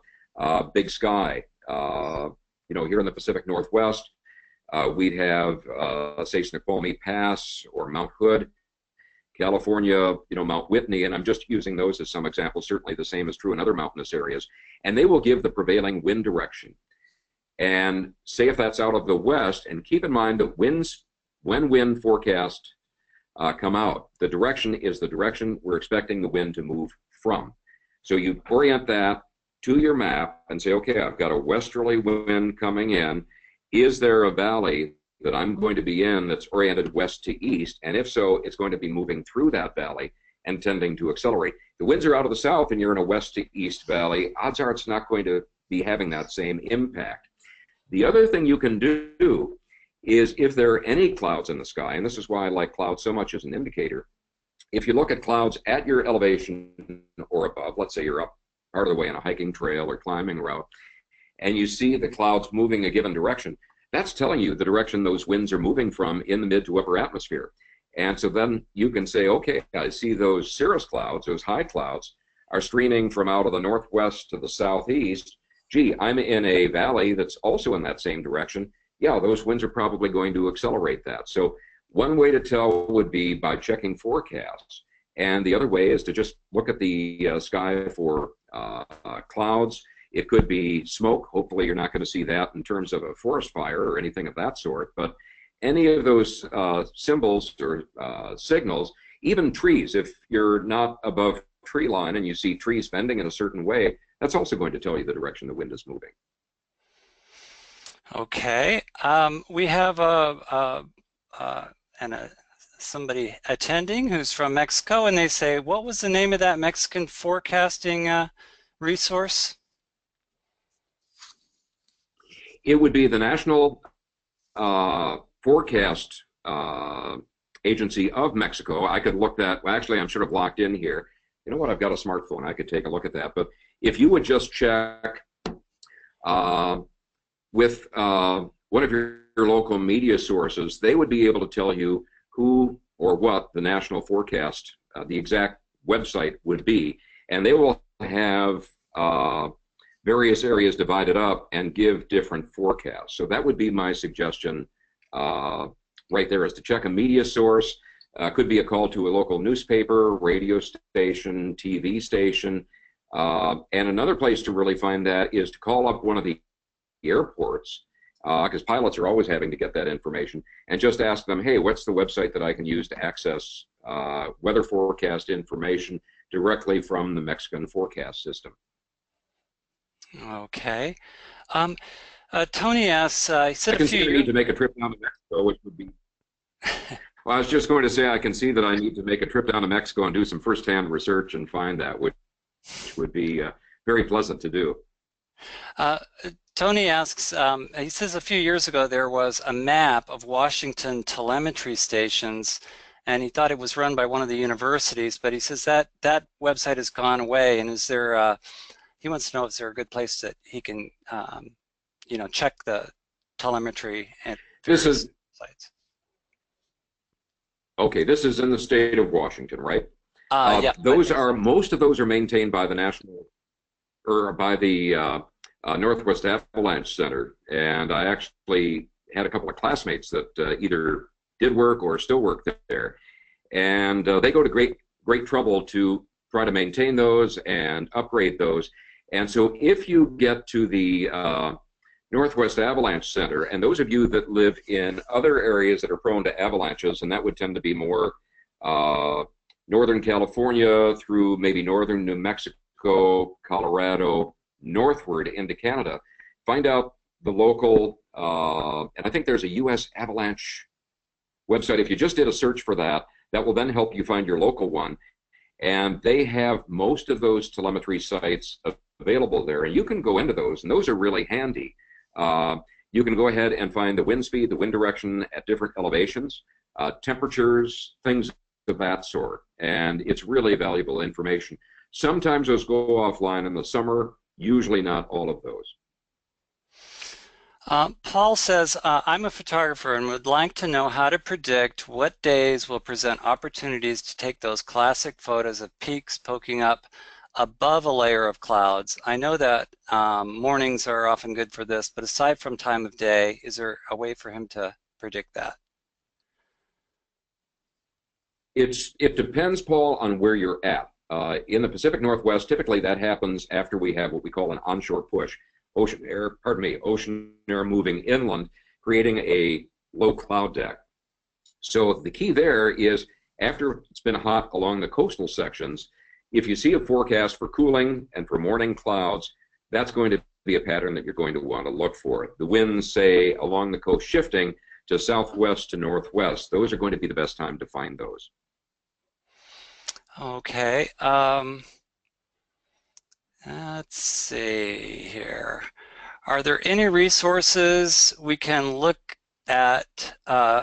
Big Sky. Here in the Pacific Northwest, we'd have, say, Snoqualmie Pass or Mount Hood. California, Mount Whitney, and I'm just using those as some examples. Certainly the same is true in other mountainous areas. And they will give the prevailing wind direction. And say if that's out of the west, and keep in mind that when wind forecasts come out, the direction is the direction we're expecting the wind to move from. So you orient that to your map and say, okay, I've got a westerly wind coming in. Is there a valley that I'm going to be in that's oriented west to east? And if so, it's going to be moving through that valley. and tending to accelerate. The winds are out of the south and you're in a west to east valley, odds are it's not going to be having that same impact. The other thing you can do is if there are any clouds in the sky, and this is why I like clouds so much as an indicator, if you look at clouds at your elevation or above, let's say you're up part of the way on a hiking trail or climbing route, and you see the clouds moving a given direction, that's telling you the direction those winds are moving from in the mid to upper atmosphere. And so then you can say, okay, I see those cirrus clouds, those high clouds, are streaming from out of the northwest to the southeast. Gee, I'm in a valley that's also in that same direction. Yeah, those winds are probably going to accelerate that. So one way to tell would be by checking forecasts. And the other way is to just look at the sky for clouds. It could be smoke. Hopefully you're not going to see that in terms of a forest fire or anything of that sort. But any of those symbols or signals, even trees, if you're not above tree line and you see trees bending in a certain way, that's also going to tell you the direction the wind is moving.
Okay. We have somebody attending who's from Mexico, and they say, what was the name of that Mexican forecasting resource?
It would be the National Forecast Agency of Mexico. I could look that, well, actually I'm sort of locked in here. You know what, I've got a smartphone, I could take a look at that. But if you would just check with one of your local media sources, they would be able to tell you who or what the National Forecast, the exact website would be. And they will have various areas divided up and give different forecasts. So that would be my suggestion right there, is to check a media source. Could be a call to a local newspaper, radio station, TV station. And another place to really find that is to call up one of the airports, because pilots are always having to get that information, and just ask them, hey, what's the website that I can use to access weather forecast information directly from the Mexican forecast system.
Okay. Tony asks, he said
I can see the need to make a trip down to Mexico, which would be... Well, I was just going to say, I can see that I need to make a trip down to Mexico and do some first-hand research and find that, which would be very pleasant to do.
Tony asks, he says a few years ago there was a map of Washington telemetry stations, and he thought it was run by one of the universities, but he says that that website has gone away, and is there, he wants to know, is there a good place that he can, you know, check the telemetry at various sites?
Okay, this is in the state of Washington, right?
Yeah.
Most of those are maintained by the National, or by the Northwest Avalanche Center, and I actually had a couple of classmates that either did work or still work there, and they go to great trouble to try to maintain those and upgrade those. And so if you get to the Northwest Avalanche Center, and those of you that live in other areas that are prone to avalanches, and that would tend to be more Northern California through maybe northern New Mexico, Colorado, northward into Canada, find out the local, and I think there's a U.S. Avalanche website. If you just did a search for that, that will then help you find your local one. And they have most of those telemetry sites available there, and you can go into those, and those are really handy. You can go ahead and find the wind speed, the wind direction at different elevations, temperatures, things of that sort, and it's really valuable information. Sometimes those go offline in the summer, usually not all of those.
Paul says, I'm a photographer and would like to know how to predict what days will present opportunities to take those classic photos of peaks poking up above a layer of clouds. I know that mornings are often good for this, but aside from time of day, is there a way for him to predict that?
It depends, Paul, on where you're at. In the Pacific Northwest, typically that happens after we have what we call an onshore push. Ocean air moving inland, creating a low cloud deck. So the key there is, after it's been hot along the coastal sections, if you see a forecast for cooling and for morning clouds, that's going to be a pattern that you're going to want to look for. The winds, say, along the coast shifting to southwest to northwest, those are going to be the best time to find those.
Okay. Let's see here. Are there any resources we can look at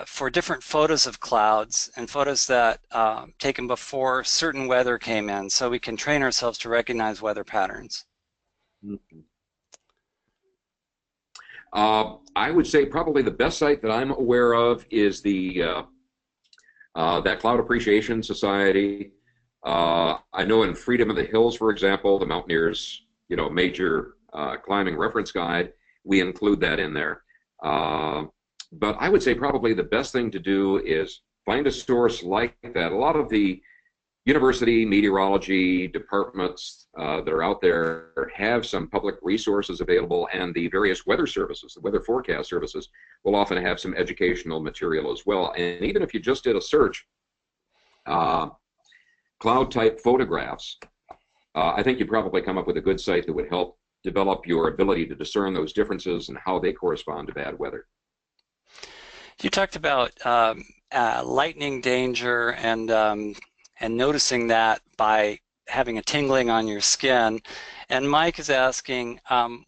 for different photos of clouds and photos that taken before certain weather came in, so we can train ourselves to recognize weather patterns?
Mhm. I would say probably the best site that I'm aware of is the that Cloud Appreciation Society. I know in Freedom of the Hills, for example, the Mountaineers, major climbing reference guide, we include that in there. But I would say probably the best thing to do is find a source like that. A lot of the university meteorology departments that are out there have some public resources available, and the various weather services, the weather forecast services, will often have some educational material as well. And even if you just did a search, cloud type photographs, I think you'd probably come up with a good site that would help develop your ability to discern those differences and how they correspond to bad weather.
You talked about lightning danger and noticing that by having a tingling on your skin. And Mike is asking,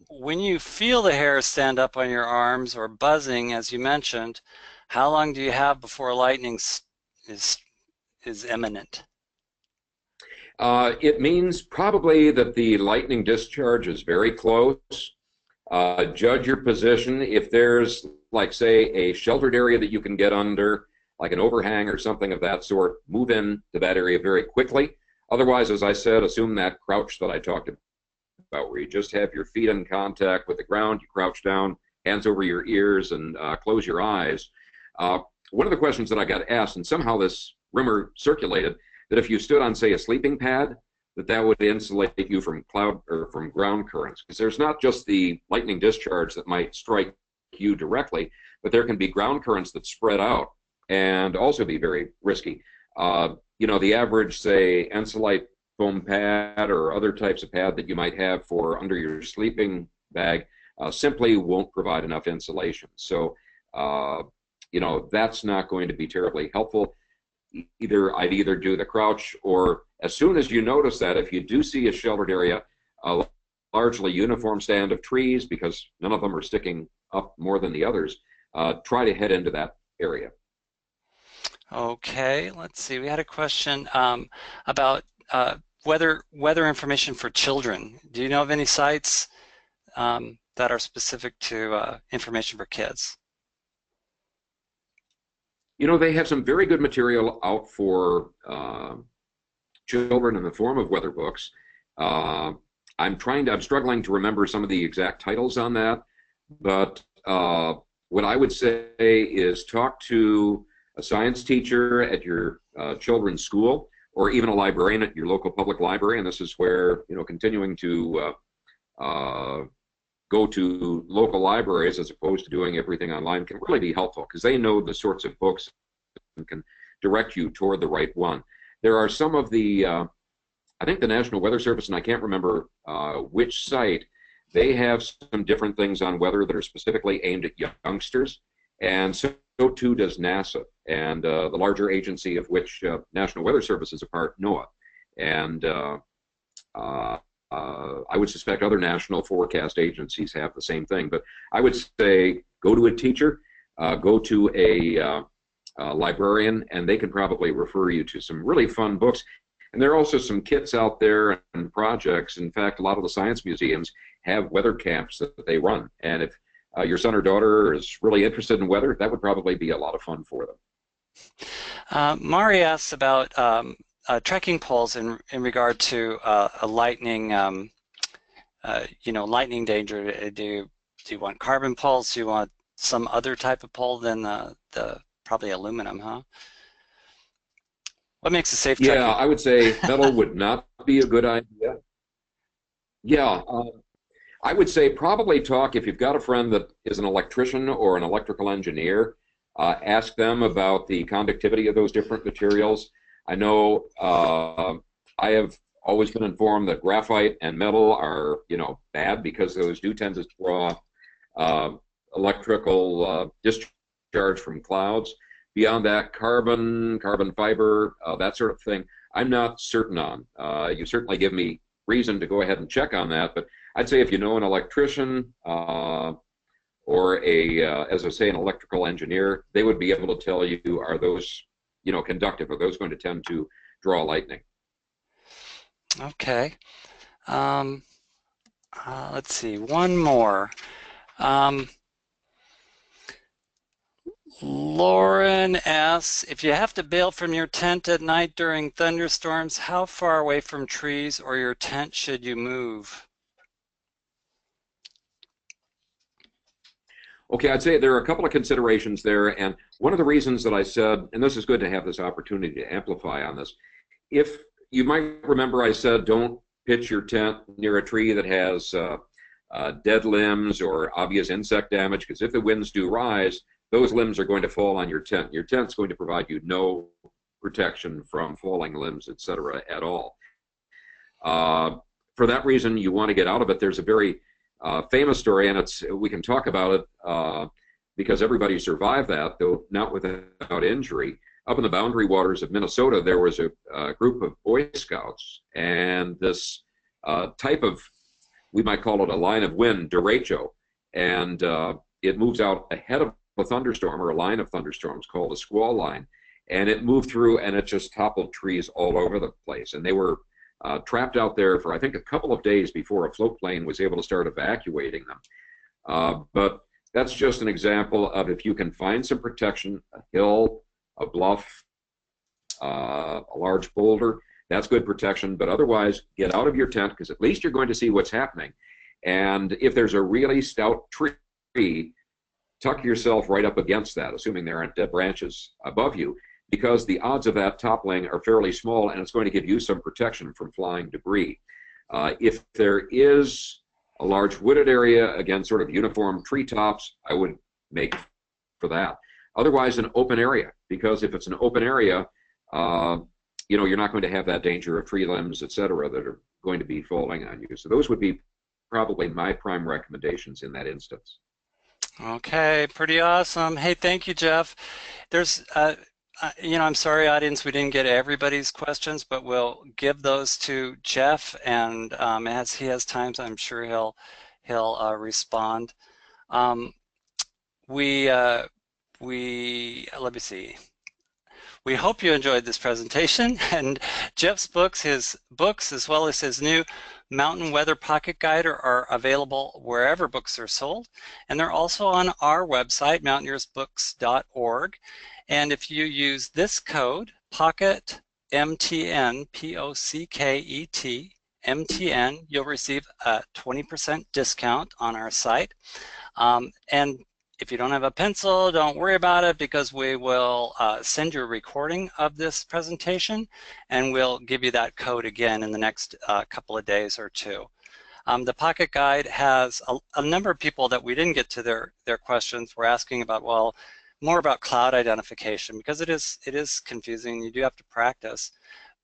when you feel the hair stand up on your arms or buzzing, as you mentioned, how long do you have before lightning is imminent?
It means probably that the lightning discharge is very close. Judge your position. If there's, like, say, a sheltered area that you can get under, like an overhang or something of that sort, move in to that area very quickly. Otherwise, as I said, assume that crouch that I talked about, where you just have your feet in contact with the ground, you crouch down, hands over your ears, and close your eyes. One of the questions that I got asked, and somehow this rumor circulated, that if you stood on, say, a sleeping pad, that would insulate you from cloud or from ground currents, because there's not just the lightning discharge that might strike you directly, but there can be ground currents that spread out and also be very risky. The average, say, Ensolite foam pad or other types of pad that you might have for under your sleeping bag simply won't provide enough insulation. So, that's not going to be terribly helpful. I'd either do the crouch, or as soon as you notice that, if you do see a sheltered area, a largely uniform stand of trees, because none of them are sticking up more than the others, try to head into that area.
Okay, let's see. We had a question about weather information for children. Do you know of any sites that are specific to information for kids?
They have some very good material out for children in the form of weather books. I'm struggling to remember some of the exact titles on that, but what I would say is talk to a science teacher at your children's school, or even a librarian at your local public library. And this is where, continuing to go to local libraries as opposed to doing everything online can really be helpful, because they know the sorts of books and can direct you toward the right one. There are some of the, I think the National Weather Service, and I can't remember which site, they have some different things on weather that are specifically aimed at youngsters, and so too does NASA, and the larger agency of which National Weather Service is a part, NOAA. And I would suspect other national forecast agencies have the same thing. But I would say go to a teacher, go to a librarian, and they can probably refer you to some really fun books. And there are also some kits out there and projects. In fact, a lot of the science museums have weather camps that they run. And if your son or daughter is really interested in weather, that would probably be a lot of fun for them.
Mari asks about trekking poles in regard to a lightning, lightning danger. Do you want carbon poles? Do you want some other type of pole than the probably aluminum, huh? What makes a safe trekking?
Yeah, I would say metal would not be a good idea. Yeah, I would say probably talk, if you've got a friend that is an electrician or an electrical engineer, ask them about the conductivity of those different materials. I know I have always been informed that graphite and metal are, bad, because those do tend to draw electrical discharge from clouds. Beyond that, carbon fiber, that sort of thing. I'm not certain on. You certainly give me reason to go ahead and check on that, but I'd say if you know an electrician or as I say, an electrical engineer, they would be able to tell you, are those, conductive? Are those going to tend to draw lightning?
Okay. Let's see, one more. Lauren asks, if you have to bail from your tent at night during thunderstorms, how far away from trees or your tent should you move?
Okay, I'd say there are a couple of considerations there, and one of the reasons that I said, and this is good to have this opportunity to amplify on this, if you might remember I said don't pitch your tent near a tree that has dead limbs or obvious insect damage, because if the winds do rise, those limbs are going to fall on your tent. Your tent's going to provide you no protection from falling limbs, etc. at all. For that reason, you want to get out of it. There's a very famous story, and we can talk about it because everybody survived that, though not without injury. Up in the boundary waters of Minnesota, there was a group of Boy Scouts, and this type of, we might call it a line of wind, derecho, and it moves out ahead of a thunderstorm or a line of thunderstorms called a squall line, and it moved through and it just toppled trees all over the place, and they were trapped out there for I think a couple of days before a float plane was able to start evacuating them. But that's just an example of, if you can find some protection, a hill, a bluff, a large boulder, that's good protection. But otherwise, get out of your tent, because at least you're going to see what's happening. And if there's a really stout tree, tuck yourself right up against that, assuming there aren't dead branches above you, because the odds of that toppling are fairly small, and it's going to give you some protection from flying debris. If there is a large wooded area, again, sort of uniform treetops, I would make for that. Otherwise, an open area, because if it's an open area, you're not going to have that danger of tree limbs, etc., that are going to be falling on you. So those would be probably my prime recommendations in that instance.
Okay, pretty awesome. Hey, thank you, Jeff. There's, I'm sorry, audience, we didn't get everybody's questions, but we'll give those to Jeff, and as he has time, I'm sure he'll respond. Let me see. We hope you enjoyed this presentation, and Jeff's books, as well as his new Mountain Weather Pocket Guide are available wherever books are sold, and they're also on our website, mountaineersbooks.org. And if you use this code, POCKET, P-O-C-K-E-T, MTN, you'll receive a 20% discount on our site. And if you don't have a pencil, don't worry about it, because we will send you a recording of this presentation, and we'll give you that code again in the next couple of days or two. The Pocket Guide has a number of people that we didn't get to their questions were asking about, well, more about cloud identification, because it is confusing. You do have to practice,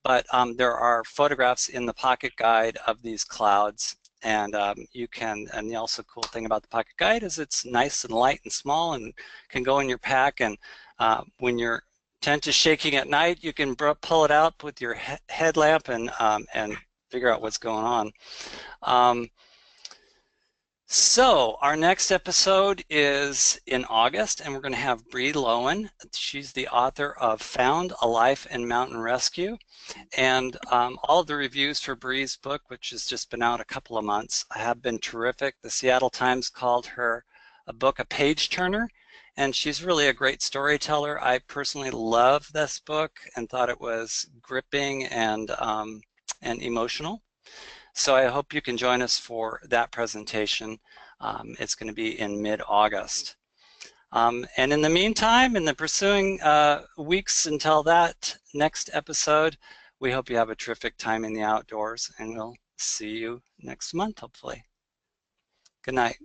but there are photographs in the Pocket Guide of these clouds. And and the also cool thing about the Pocket Guide is it's nice and light and small and can go in your pack. And when your tent is shaking at night, you can pull it out with your headlamp and figure out what's going on. So our next episode is in August, and we're going to have BREE LOEWEN. She's the author of Found a Life in Mountain Rescue. And all of the reviews for BREE's book, which has just been out a couple of months, have been terrific. The Seattle Times called her book a page turner, and she's really a great storyteller. I personally love this book and thought it was gripping and emotional. So I hope you can join us for that presentation. It's going to be in mid-August. And in the meantime, in the pursuing weeks until that next episode, we hope you have a terrific time in the outdoors, and we'll see you next month, hopefully. Good night.